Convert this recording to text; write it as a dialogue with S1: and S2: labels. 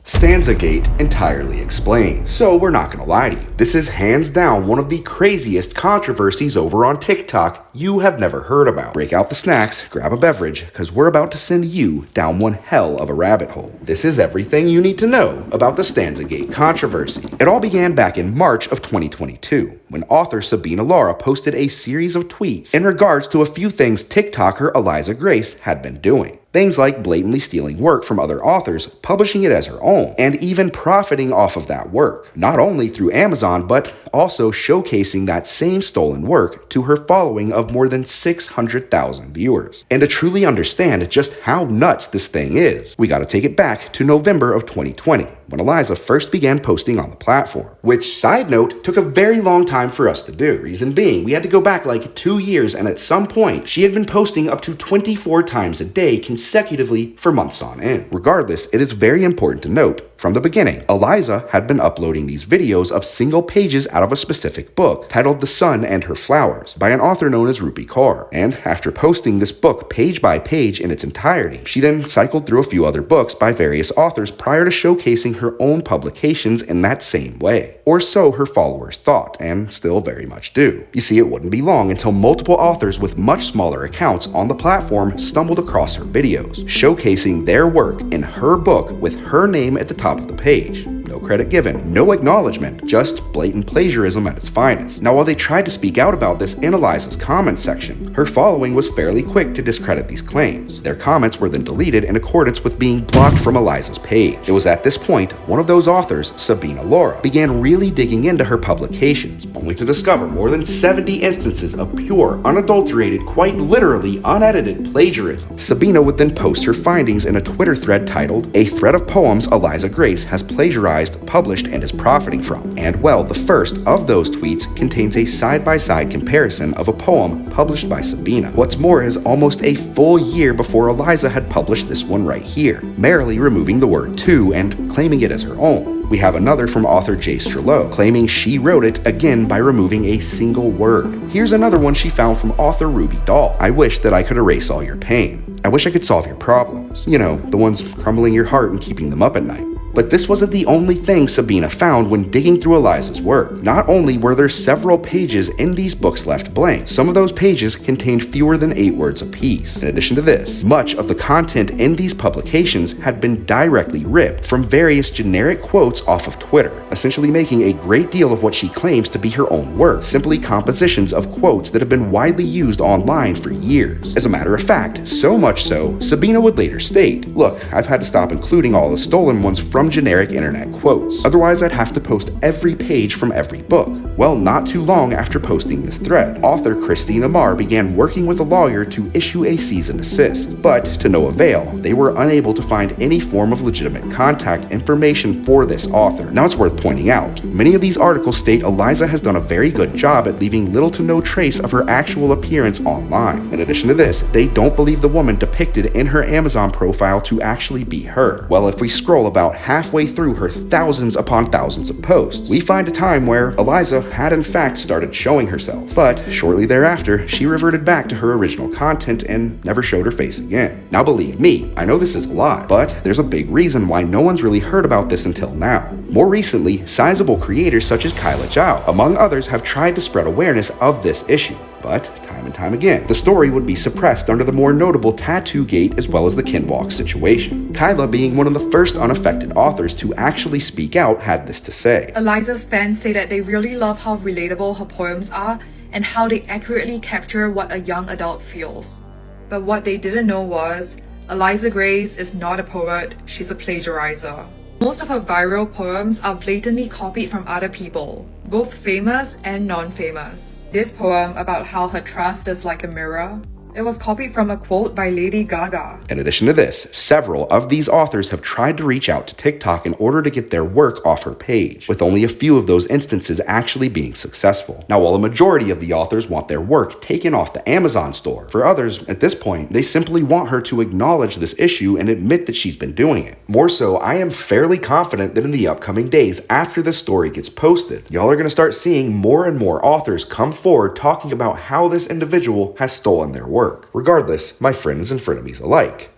S1: Stanzagate entirely explained. So we're not gonna lie to you. This is hands down one of the craziest controversies over on TikTok you have never heard about. Break out the snacks, grab a beverage, because we're about to send you down one hell of a rabbit hole. This is everything you need to know about the Stanzagate controversy. It all began back in March of 2022, when author Sabina Laura posted a series of tweets in regards to a few things TikToker Aliza Grace had been doing. Things like blatantly stealing work from other authors, publishing it as her own, and even profiting off of that work. Not only through Amazon, but also showcasing that same stolen work to her following of more than 600,000 viewers. And to truly understand just how nuts this thing is, we gotta take it back to November of 2020, when Aliza first began posting on the platform. Which, side note, took a very long time for us to do. Reason being, we had to go back like 2 years, and at some point, she had been posting up to 24 times a day consecutively for months on end. Regardless, it is very important to note, from the beginning, Aliza had been uploading these videos of single pages out of a specific book titled The Sun and Her Flowers by an author known as Rupi Kaur. And after posting this book page by page in its entirety, she then cycled through a few other books by various authors prior to showcasing her own publications in that same way. Or so her followers thought, and still very much do. You see, it wouldn't be long until multiple authors with much smaller accounts on the platform stumbled across her videos, showcasing their work in her book with her name at the top of the page. No credit given, no acknowledgement, just blatant plagiarism at its finest. Now, while they tried to speak out about this in Aliza's comment section, her following was fairly quick to discredit these claims. Their comments were then deleted in accordance with being blocked from Aliza's page. It was at this point, one of those authors, Sabina Laura, began really digging into her publications, only to discover more than 70 instances of pure, unadulterated, quite literally unedited plagiarism. Sabina would then post her findings in a Twitter thread titled, "A Thread of Poems Aliza Grace Has Plagiarized, Published, and is Profiting From." And well, the first of those tweets contains a side-by-side comparison of a poem published by Sabina. What's more is almost a full year before Aliza had published this one right here, merely removing the word "to" and claiming it as her own. We have another from author J. Strelot, claiming she wrote it again by removing a single word. Here's another one she found from author Ruby Dahl. "I wish that I could erase all your pain. I wish I could solve your problems. You know, the ones crumbling your heart and keeping them up at night." But this wasn't the only thing Sabina found when digging through Aliza's work. Not only were there several pages in these books left blank, some of those pages contained fewer than 8 words apiece. In addition to this, much of the content in these publications had been directly ripped from various generic quotes off of Twitter, essentially making a great deal of what she claims to be her own work simply compositions of quotes that have been widely used online for years. As a matter of fact, so much so, Sabina would later state, "Look, I've had to stop including all the stolen ones from generic internet quotes. Otherwise, I'd have to post every page from every book." Well, not too long after posting this thread, author Christina Marr began working with a lawyer to issue a cease and desist. But to no avail, they were unable to find any form of legitimate contact information for this author. Now, it's worth pointing out, many of these articles state Aliza has done a very good job at leaving little to no trace of her actual appearance online. In addition to this, they don't believe the woman depicted in her Amazon profile to actually be her. Well, if we scroll about halfway through her thousands upon thousands of posts, we find a time where Aliza had in fact started showing herself. But shortly thereafter, she reverted back to her original content and never showed her face again. Now believe me, I know this is a lot, but there's a big reason why no one's really heard about this until now. More recently, sizable creators such as Kyla Zhao, among others, have tried to spread awareness of this issue. But time and time again, the story would be suppressed under the more notable Tattoo Gate as well as the Kinwalk situation. Kyla, being one of the first unaffected authors to actually speak out, had this to say.
S2: Aliza's fans say that they really love how relatable her poems are and how they accurately capture what a young adult feels. But what they didn't know was, Aliza Grace is not a poet, she's a plagiarizer. Most of her viral poems are blatantly copied from other people, both famous and non-famous. This poem about how her trust is like a mirror, it was copied from a quote by Lady Gaga.
S1: In addition to this, several of these authors have tried to reach out to TikTok in order to get their work off her page, with only a few of those instances actually being successful. Now, while a majority of the authors want their work taken off the Amazon store, for others, at this point, they simply want her to acknowledge this issue and admit that she's been doing it. More so, I am fairly confident that in the upcoming days after this story gets posted, y'all are going to start seeing more and more authors come forward talking about how this individual has stolen their work. Regardless, my friends and frenemies alike,